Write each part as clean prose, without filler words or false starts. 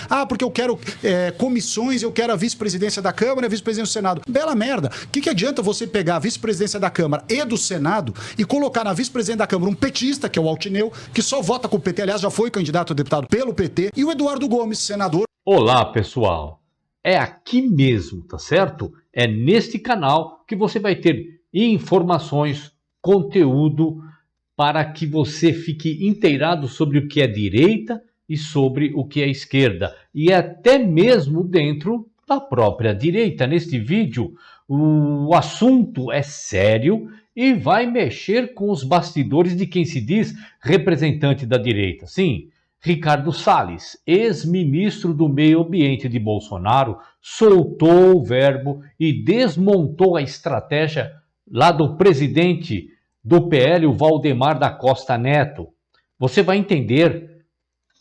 Ah, porque eu quero comissões, eu quero a vice-presidência da Câmara e a vice-presidência do Senado. Bela merda. O que adianta você pegar a vice-presidência da Câmara e do Senado e colocar na vice-presidência da Câmara um petista, que é o Altineu, que só vota com o PT, aliás, já foi candidato a deputado pelo PT, e o Eduardo Gomes, senador. Olá, pessoal. É aqui mesmo, tá certo? É neste canal que você vai ter informações, conteúdo, para que você fique inteirado sobre o que é direita e sobre o que é esquerda. E até mesmo dentro da própria direita. Neste vídeo, o assunto é sério e vai mexer com os bastidores de quem se diz representante da direita. Sim, Ricardo Salles, ex-ministro do Meio Ambiente de Bolsonaro, soltou o verbo e desmontou a estratégia lá do presidente do PL, o Valdemar da Costa Neto. Você vai entender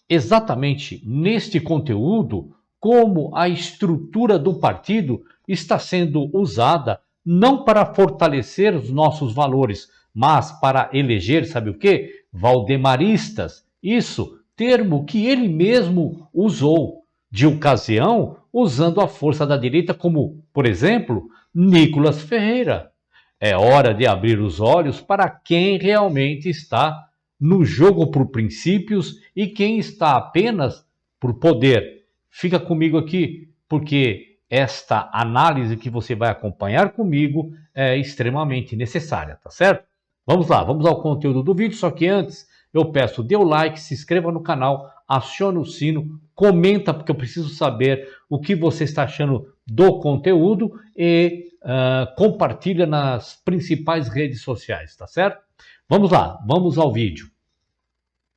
exatamente neste conteúdo como a estrutura do partido está sendo usada não para fortalecer os nossos valores, mas para eleger, sabe o quê? Valdemaristas. Isso, termo que ele mesmo usou de ocasião, usando a força da direita como, por exemplo, Nicolas Ferreira. É hora de abrir os olhos para quem realmente está no jogo por princípios e quem está apenas por poder. Fica comigo aqui, porque esta análise que você vai acompanhar comigo é extremamente necessária, tá certo? Vamos lá, vamos ao conteúdo do vídeo, só que antes eu peço, dê o like, se inscreva no canal, acione o sino, comenta, porque eu preciso saber o que você está achando do conteúdo e compartilha nas principais redes sociais, tá certo? Vamos lá, vamos ao vídeo.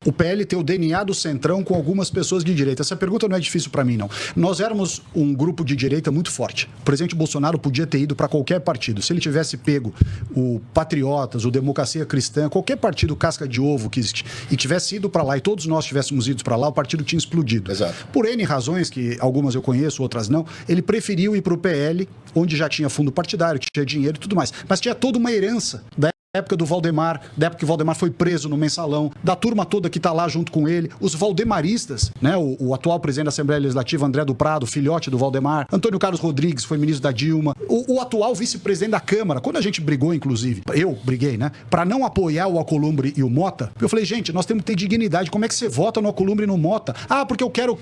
O PL tem o DNA do centrão com algumas pessoas de direita. Essa pergunta não é difícil para mim, não. Nós éramos um grupo de direita muito forte. O presidente Bolsonaro podia ter ido para qualquer partido. Se ele tivesse pego o Patriotas, o Democracia Cristã, qualquer partido casca de ovo que existe, e tivesse ido para lá e todos nós tivéssemos ido para lá, o partido tinha explodido. Exato. Por N razões, que algumas eu conheço, outras não, ele preferiu ir para o PL, onde já tinha fundo partidário, tinha dinheiro e tudo mais. Mas tinha toda uma herança da época do Valdemar, da época que o Valdemar foi preso no Mensalão, da turma toda que está lá junto com ele, os valdemaristas, né? O atual presidente da Assembleia Legislativa, André do Prado, filhote do Valdemar, Antônio Carlos Rodrigues, foi ministro da Dilma, o atual vice-presidente da Câmara, quando a gente brigou, inclusive, eu briguei, né? Para não apoiar o Alcolumbre e o Mota, eu falei, gente, nós temos que ter dignidade, como é que você vota no Alcolumbre e no Mota? Ah, porque eu quero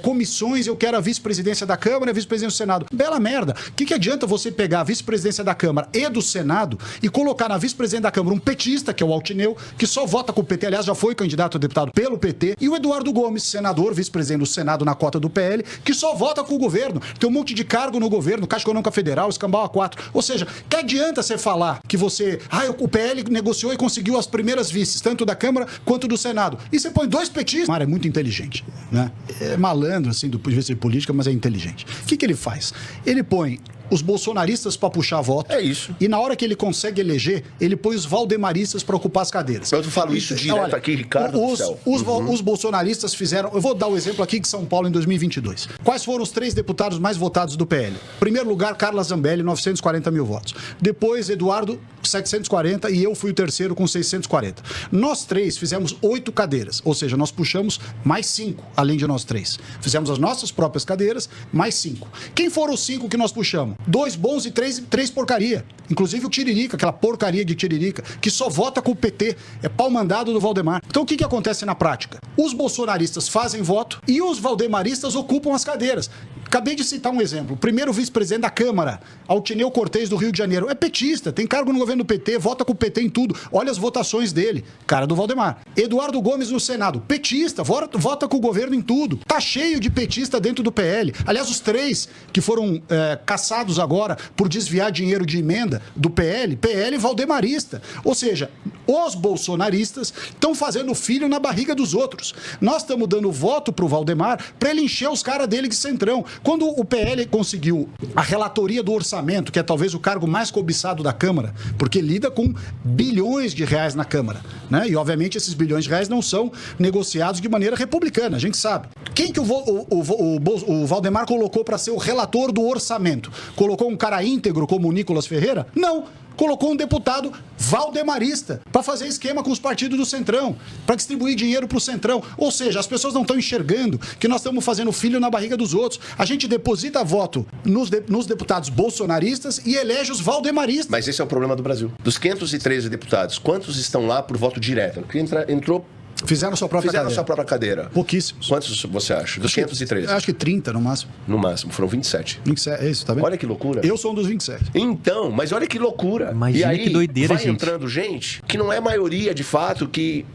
comissões, eu quero a vice-presidência da Câmara e a vice-presidência do Senado. Bela merda. O que adianta você pegar a vice-presidência da Câmara e do Senado e colocar na vice-presidência da Câmara um petista, que é o Altineu, que só vota com o PT, aliás, já foi candidato a deputado pelo PT, e o Eduardo Gomes, senador, vice-presidente do Senado na cota do PL, que só vota com o governo. Tem um monte de cargo no governo, Caixa Econômica Federal, Escambau A4. Ou seja, que adianta você falar que você... o PL negociou e conseguiu as primeiras vices, tanto da Câmara quanto do Senado. E você põe dois petistas. Mara é muito inteligente, né? É malandro, assim, do ponto de vista de política, mas é inteligente. O que ele faz? Ele põe os bolsonaristas para puxar voto. É isso. E na hora que ele consegue eleger, ele põe os valdemaristas para ocupar as cadeiras. Eu falo isso direto aqui, Ricardo. Os bolsonaristas fizeram... Eu vou dar o exemplo aqui de São Paulo em 2022. Quais foram os 3 deputados mais votados do PL? Primeiro lugar, Carla Zambelli, 940 mil votos. Depois, Eduardo, 740, e eu fui o terceiro com 640. Nós 3 fizemos 8 cadeiras, ou seja, nós puxamos mais 5, além de nós 3. Fizemos as nossas próprias cadeiras, mais 5. Quem foram os 5 que nós puxamos? 2 bons e 3 porcaria. Inclusive o Tiririca, aquela porcaria de Tiririca, que só vota com o PT. É pau mandado do Valdemar. Então o que acontece na prática? Os bolsonaristas fazem voto e os valdemaristas ocupam as cadeiras. Acabei de citar um exemplo. O primeiro vice-presidente da Câmara, Altineu Cortez, do Rio de Janeiro, é petista, tem cargo no governo do PT, vota com o PT em tudo. Olha as votações dele, cara do Valdemar. Eduardo Gomes no Senado, petista, vota com o governo em tudo. Tá cheio de petista dentro do PL. Aliás, os 3 que foram caçados agora por desviar dinheiro de emenda do PL valdemarista. Ou seja, os bolsonaristas estão fazendo filho na barriga dos outros. Nós estamos dando voto pro Valdemar para ele encher os caras dele de centrão. Quando o PL conseguiu a relatoria do orçamento, que é talvez o cargo mais cobiçado da Câmara, porque lida com bilhões de reais na Câmara, né? E obviamente esses bilhões de reais não são negociados de maneira republicana, a gente sabe. Quem que o Valdemar colocou para ser o relator do orçamento? Colocou um cara íntegro como o Nicolas Ferreira? Não. colocou um deputado valdemarista para fazer esquema com os partidos do Centrão, para distribuir dinheiro para o Centrão. Ou seja, as pessoas não estão enxergando que nós estamos fazendo filho na barriga dos outros. A gente deposita voto nos deputados bolsonaristas e elege os valdemaristas. Mas esse é o problema do Brasil. Dos 513 deputados, quantos estão lá por voto direto? Porque entrou... Fizeram sua própria cadeira. Pouquíssimos. Quantos você acha? Dos 513? Acho que 30 no máximo. No máximo, foram 27. 27, é isso, tá vendo? Olha que loucura. Eu sou um dos 27. Então, mas olha que loucura. Imagina, e aí, que doideira, vai gente. entrando gente que não é maioria, de fato, que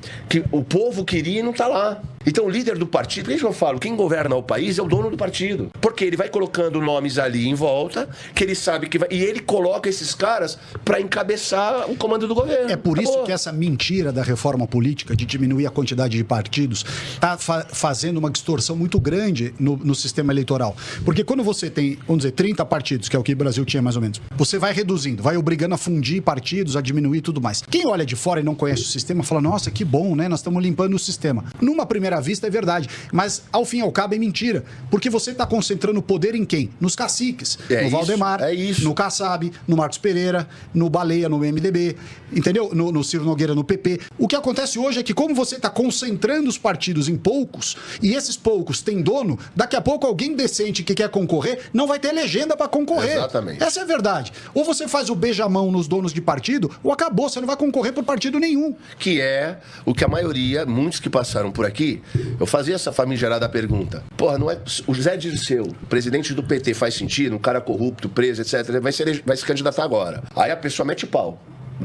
o povo queria e não tá lá. Então, o líder do partido, por isso eu falo, quem governa o país é o dono do partido. Porque ele vai colocando nomes ali em volta, que ele sabe que vai... E ele coloca esses caras para encabeçar o comando do governo. É por isso que essa mentira da reforma política, de diminuir a quantidade de partidos, está fazendo uma distorção muito grande no sistema eleitoral. Porque quando você tem, vamos dizer, 30 partidos, que é o que o Brasil tinha mais ou menos, você vai reduzindo, vai obrigando a fundir partidos, a diminuir e tudo mais. Quem olha de fora e não conhece o sistema, fala, nossa, que bom, né? Nós estamos limpando o sistema. Numa primeira vista é verdade, mas ao fim e ao cabo é mentira, porque você está concentrando poder em quem? Nos caciques, no Valdemar, no Kassab, no Marcos Pereira, no Baleia, no MDB, entendeu? No Ciro Nogueira, no PP. O que acontece hoje é que como você está concentrando os partidos em poucos, e esses poucos têm dono, daqui a pouco alguém decente que quer concorrer não vai ter legenda para concorrer. Exatamente. Essa é a verdade. Ou você faz o beijamão nos donos de partido, ou acabou, você não vai concorrer por partido nenhum. Que é o que a maioria, muitos que passaram por aqui, eu fazia essa famigerada pergunta. Porra, não é... O Zé Dirceu, presidente do PT, faz sentido? Um cara corrupto, preso, etc. Vai se candidatar agora. Aí a pessoa mete pau.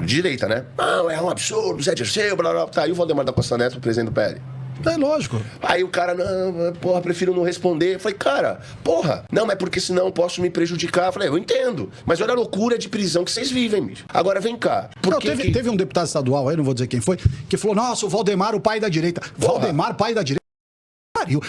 Direita, né? Não, é um absurdo, Zé Dirceu, blá, blá. Tá aí o Valdemar da Costa Neto, presidente do PL. É lógico. Aí o cara, não, porra, prefiro não responder. Eu falei, cara, porra, não, mas porque senão eu posso me prejudicar. Eu falei, eu entendo, mas olha a loucura de prisão que vocês vivem, bicho. Agora vem cá. Teve um deputado estadual aí, não vou dizer quem foi, que falou, nossa, o Valdemar, o pai da direita. Porra. Valdemar, pai da direita.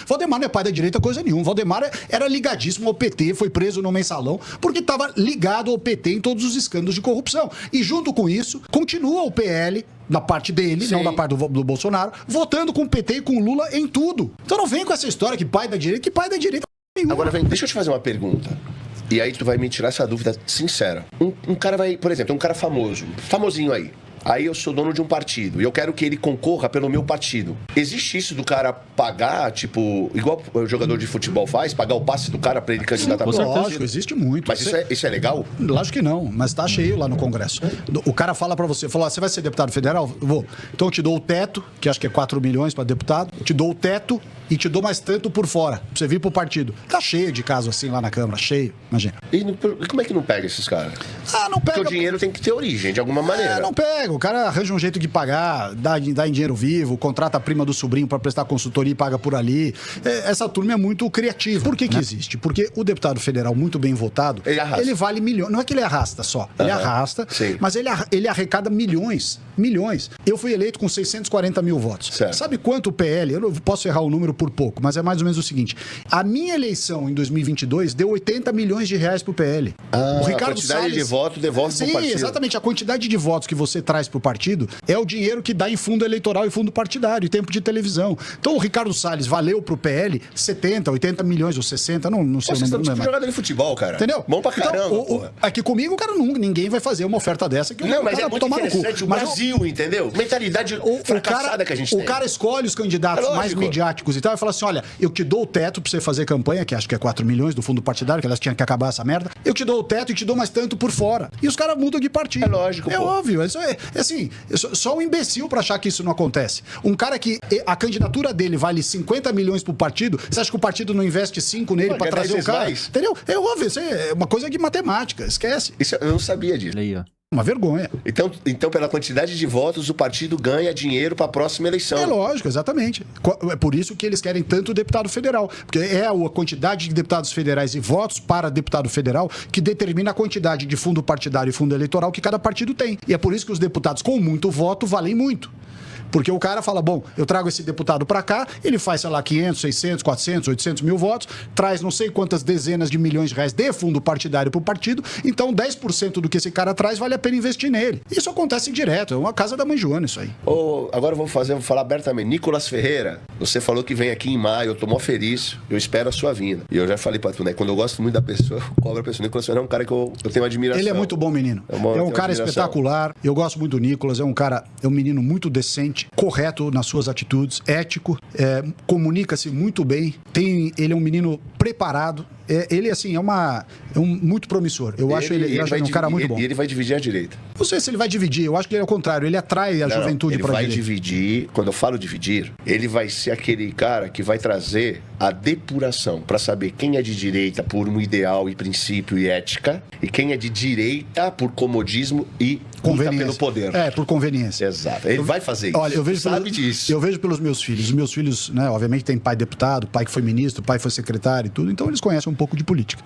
Valdemar não é pai da direita coisa nenhuma. Valdemar era ligadíssimo ao PT, foi preso no mensalão, porque estava ligado ao PT em todos os escândalos de corrupção. E junto com isso, continua o PL, da parte dele, Sim. não da parte do Bolsonaro, votando com o PT e com o Lula em tudo. Então não vem com essa história que pai da direita, nenhuma. Agora vem, deixa eu te fazer uma pergunta. E aí tu vai me tirar essa dúvida sincera. Um cara vai, por exemplo, um cara famosinho aí. Aí eu sou dono de um partido e eu quero que ele concorra pelo meu partido. Existe isso do cara pagar, tipo, igual o jogador de futebol faz, pagar o passe do cara pra ele candidatar? Lógico, existe muito. Mas isso é legal? Lógico que não, mas tá cheio lá no Congresso. O cara fala pra você, você vai ser deputado federal? Vou. Então eu te dou o teto, que acho que é 4 milhões pra deputado, te dou o teto e te dou mais tanto por fora, pra você vir pro partido. Tá cheio de casos assim lá na Câmara, cheio, imagina. E como é que não pega esses caras? Não pega. Porque o dinheiro tem que ter origem, de alguma maneira. Não pega. O cara arranja um jeito de pagar, dá em dinheiro vivo, contrata a prima do sobrinho pra prestar consultoria e paga por ali. Essa turma é muito criativa. Por que existe? Porque o deputado federal muito bem votado, ele vale milhões. Não é que ele arrasta só. Ele arrasta, sim. Mas ele arrecada milhões. Milhões. Eu fui eleito com 640 mil votos. Certo. Sabe quanto o PL? Eu não posso errar o número por pouco, mas é mais ou menos o seguinte. A minha eleição em 2022 deu 80 milhões de reais pro PL. O Ricardo a quantidade Salles, de voto devolve pro partido. Sim, exatamente. A quantidade de votos que você traz pro partido é o dinheiro que dá em fundo eleitoral e fundo partidário e tempo de televisão. Então o Ricardo Salles valeu pro PL 70, 80 milhões ou 60, não sei o número. Você é jogador de futebol, cara. Entendeu? Bom pra caramba. Então, aqui comigo, cara, ninguém vai fazer uma oferta dessa que não, mas é muito interessante o Brasil, entendeu? Mentalidade fracassada que a gente tem. O cara escolhe os candidatos mais midiáticos e tal e fala assim, olha, eu te dou o teto pra você fazer campanha, que acho que é 4 milhões do fundo partidário, que elas tinham que acabar essa merda. Eu te dou o teto e te dou mais tanto por fora. E os caras mudam de partido. É lógico, É óbvio. Isso é assim, só um imbecil pra achar que isso não acontece. Um cara que a candidatura dele vale 50 milhões pro partido, você acha que o partido não investe 5 nele pra trazer o cara? Mais. Entendeu? É óbvio, isso é uma coisa de matemática, esquece. Isso eu não sabia disso. Aí, ó. Uma vergonha. Então, pela quantidade de votos, o partido ganha dinheiro para a próxima eleição. É lógico, exatamente. É por isso que eles querem tanto deputado federal. Porque é a quantidade de deputados federais e votos para deputado federal que determina a quantidade de fundo partidário e fundo eleitoral que cada partido tem. E é por isso que os deputados com muito voto valem muito. Porque o cara fala, bom, eu trago esse deputado para cá, ele faz, sei lá, 500, 600, 400, 800 mil votos, traz não sei quantas dezenas de milhões de reais de fundo partidário para o partido, então 10% do que esse cara traz vale a pena investir nele. Isso acontece direto, é uma casa da mãe Joana isso aí. Agora eu vou falar abertamente. Nicolas Ferreira, você falou que vem aqui em maio, eu tô mó feliz, eu espero a sua vinda. E eu já falei pra tu, né, quando eu gosto muito da pessoa, eu cobro a pessoa. Nicolas Ferreira é um cara que eu tenho admiração. Ele é muito bom menino. É um cara espetacular, eu gosto muito do Nicolas, é um menino muito decente, correto nas suas atitudes, ético, comunica-se muito bem, ele é um menino preparado, ele assim, muito promissor. Eu acho ele um cara muito bom. E ele vai dividir a direita. Não sei se ele vai dividir, eu acho que ele é o contrário, ele atrai a juventude para a direita. Ele vai dividir, quando eu falo dividir, ele vai ser aquele cara que vai trazer a depuração para saber quem é de direita por um ideal e princípio e ética e quem é de direita por comodismo e luta pelo poder. Por conveniência. Exato. Ele vai fazer isso. Olha, disso. Eu vejo pelos meus filhos. Os meus filhos, né, obviamente tem pai deputado, pai que foi ministro, pai foi secretário e tudo, então eles conhecem um pouco de política.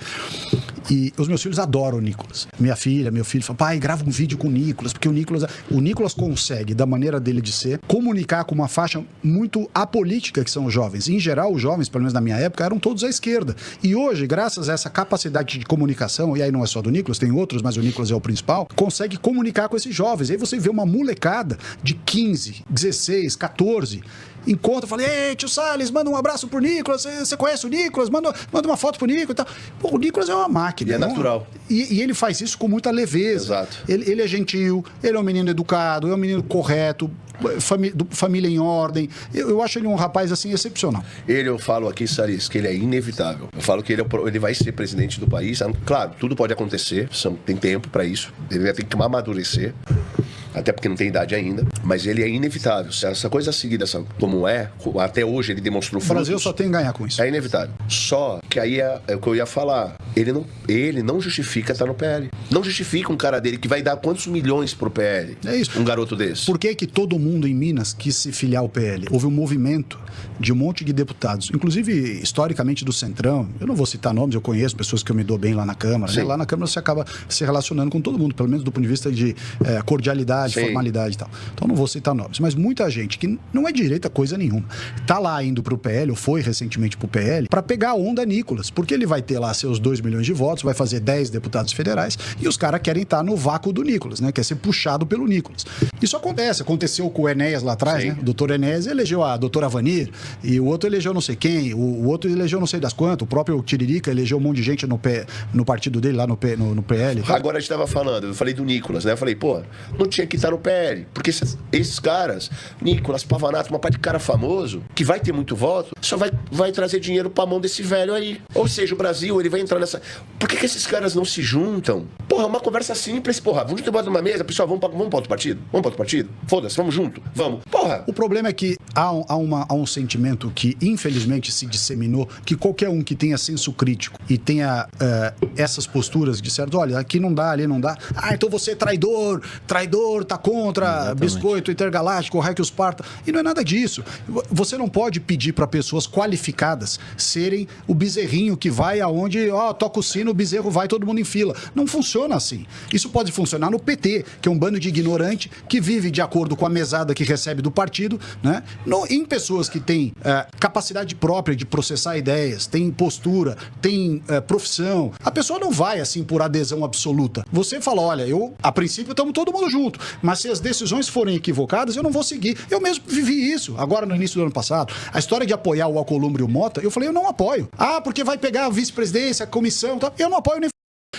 E os meus filhos adoram o Nicolas. Minha filha, meu filho fala, pai, grava um vídeo com o Nicolas, porque o Nicolas consegue, da maneira dele de ser, comunicar com uma faixa muito apolítica que são os jovens. Em geral, os jovens, pelo menos na minha época, eram todos à esquerda. E hoje, graças a essa capacidade de comunicação, e aí não é só do Nicolas, tem outros, mas o Nicolas é o principal, consegue comunicar com esses jovens. E aí você vê uma molecada de 15, 16, 14... encontra, fala, ei, tio Salles, manda um abraço pro Nicolas, você conhece o Nicolas? Manda uma foto pro Nicolas e tal. Pô, o Nicolas é uma máquina. E é natural. E ele faz isso com muita leveza. Exato. Ele é gentil, ele é um menino educado, é um menino correto, família em ordem. Eu acho ele um rapaz, assim, excepcional. Eu falo aqui, Salles, que ele é inevitável. Eu falo que ele vai ser presidente do país. Claro, tudo pode acontecer, tem tempo para isso. Ele vai ter que amadurecer. Até porque não tem idade ainda, mas ele é inevitável. Se essa coisa seguida como até hoje ele demonstrou frutos. O Brasil só tem que ganhar com isso. É inevitável. Só que aí é o que eu ia falar. Ele não justifica estar no PL. Não justifica um cara dele que vai dar quantos milhões pro PL. É isso. Um garoto desse. Por que todo mundo em Minas quis se filiar ao PL? Houve um movimento de um monte de deputados, inclusive historicamente do Centrão. Eu não vou citar nomes, eu conheço pessoas que eu me dou bem lá na Câmara. Né? Lá na Câmara você acaba se relacionando com todo mundo, pelo menos do ponto de vista de cordialidade, formalidade e tal. Então não vou citar nomes, mas muita gente que não é direita coisa nenhuma, tá lá indo pro PL, ou foi recentemente pro PL, para pegar a onda Nicolas, porque ele vai ter lá seus 2 milhões de votos, vai fazer 10 deputados federais, e os caras querem estar no vácuo do Nicolas, né? Quer ser puxado pelo Nicolas. Isso aconteceu com o Enéas lá atrás, né? O doutor Enéas elegeu a doutora Vanir, e o outro elegeu não sei quem, o outro elegeu não sei das quantas, o próprio Tiririca elegeu um monte de gente no partido dele, lá no PL. Agora a gente tava falando, eu falei do Nicolas, né? Eu falei, pô, não tinha que estar no PL, porque esses caras, Nicolas, Pavanato, uma parte de cara famoso, que vai ter muito voto, só vai trazer dinheiro pra mão desse velho aí. Ou seja, o Brasil, ele vai entrar nessa... Por que esses caras não se juntam? Porra, uma conversa simples, porra, vamos ter numa mesa, pessoal, vamos para outro partido? Vamos para outro partido? Foda-se, vamos junto, vamos. Porra! O problema é que há um sentimento que, infelizmente, se disseminou, que qualquer um que tenha senso crítico e tenha essas posturas de certo, olha, aqui não dá, ali não dá, então você é traidor, tá contra biscoito intergaláctico, o Reich Sparta, e não é nada disso. Você não pode pedir para pessoas qualificadas serem o bezerrinho que vai aonde, toca o sino, o bezerro vai, todo mundo em fila. Não funciona assim. Isso pode funcionar no PT, que é um bando de ignorante que vive de acordo com a mesada que recebe do partido, né? Em pessoas que têm capacidade própria de processar ideias, têm postura, têm profissão, a pessoa não vai assim por adesão absoluta. Você fala, olha, a princípio estamos todo mundo junto, mas se as decisões forem equivocadas, eu não vou seguir. Eu mesmo vivi isso, agora no início do ano passado. A história de apoiar o Alcolumbre e o Mota, eu falei, eu não apoio. Porque vai pegar a vice-presidência, a comissão, tá? Eu não apoio nem...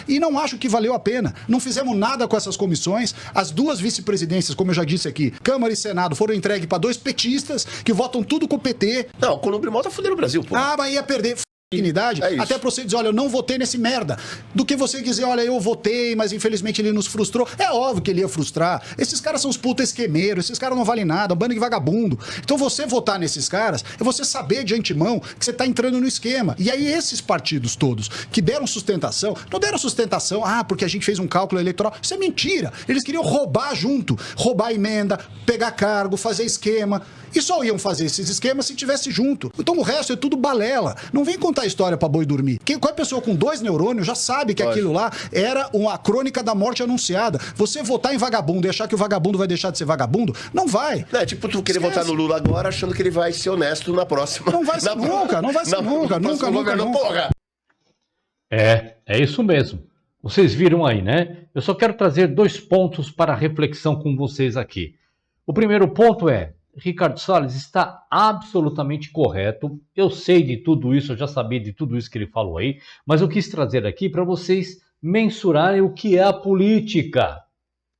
E não acho que valeu a pena. Não fizemos nada com essas comissões. As 2 vice-presidências, como eu já disse aqui, Câmara e Senado, foram entregues para 2 petistas que votam tudo com o PT. Não, o Alcolumbre e o Mota fuderam o Brasil, pô. Mas ia perder... dignidade, até pra você dizer, olha, eu não votei nesse merda, do que você dizer, olha, eu votei, mas infelizmente ele nos frustrou. É óbvio que ele ia frustrar. Esses caras são os puta esquemeiros, esses caras não valem nada, um bando de vagabundo. Então você votar nesses caras é você saber de antemão que você tá entrando no esquema. E aí esses partidos todos que deram sustentação, não deram sustentação, porque a gente fez um cálculo eleitoral. Isso é mentira. Eles queriam roubar junto, roubar emenda, pegar cargo, fazer esquema. E só iam fazer esses esquemas se tivesse junto. Então o resto é tudo balela. Não vem contar história pra boi dormir. Qualquer pessoa com 2 neurônios já sabe que aquilo lá era uma crônica da morte anunciada. Você votar em vagabundo e achar que o vagabundo vai deixar de ser vagabundo, não vai. É tipo tu querer votar no Lula agora achando que ele vai ser honesto na próxima. Não vai ser nunca, não vai ser nunca. Porra. É isso mesmo. Vocês viram aí, né? Eu só quero trazer 2 pontos para reflexão com vocês aqui. O primeiro ponto é, Ricardo Salles está absolutamente correto. Eu sei de tudo isso, eu já sabia de tudo isso que ele falou aí, mas eu quis trazer aqui para vocês mensurarem o que é a política,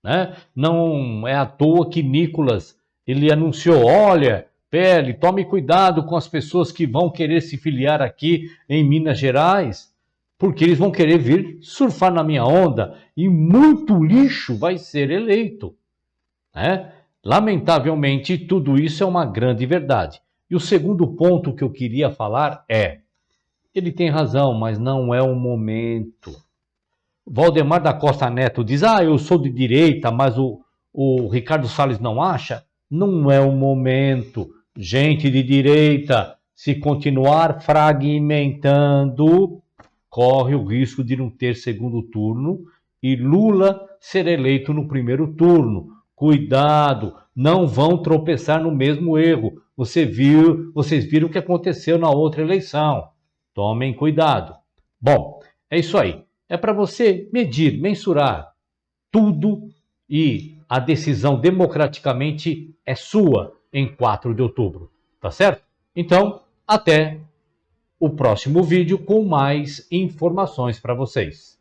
né? Não é à toa que Nicolas, ele anunciou, olha, PL, tome cuidado com as pessoas que vão querer se filiar aqui em Minas Gerais, porque eles vão querer vir surfar na minha onda e muito lixo vai ser eleito, né? Lamentavelmente, tudo isso é uma grande verdade. E o segundo ponto que eu queria falar é, ele tem razão, mas não é o momento. Valdemar da Costa Neto diz, eu sou de direita, mas o Ricardo Salles não acha? Não é o momento. Gente de direita, se continuar fragmentando, corre o risco de não ter segundo turno e Lula ser eleito no primeiro turno. Cuidado, não vão tropeçar no mesmo erro. Vocês viram o que aconteceu na outra eleição. Tomem cuidado. Bom, é isso aí. É para você medir, mensurar tudo e a decisão democraticamente é sua em 4 de outubro. Tá certo? Então, até o próximo vídeo com mais informações para vocês.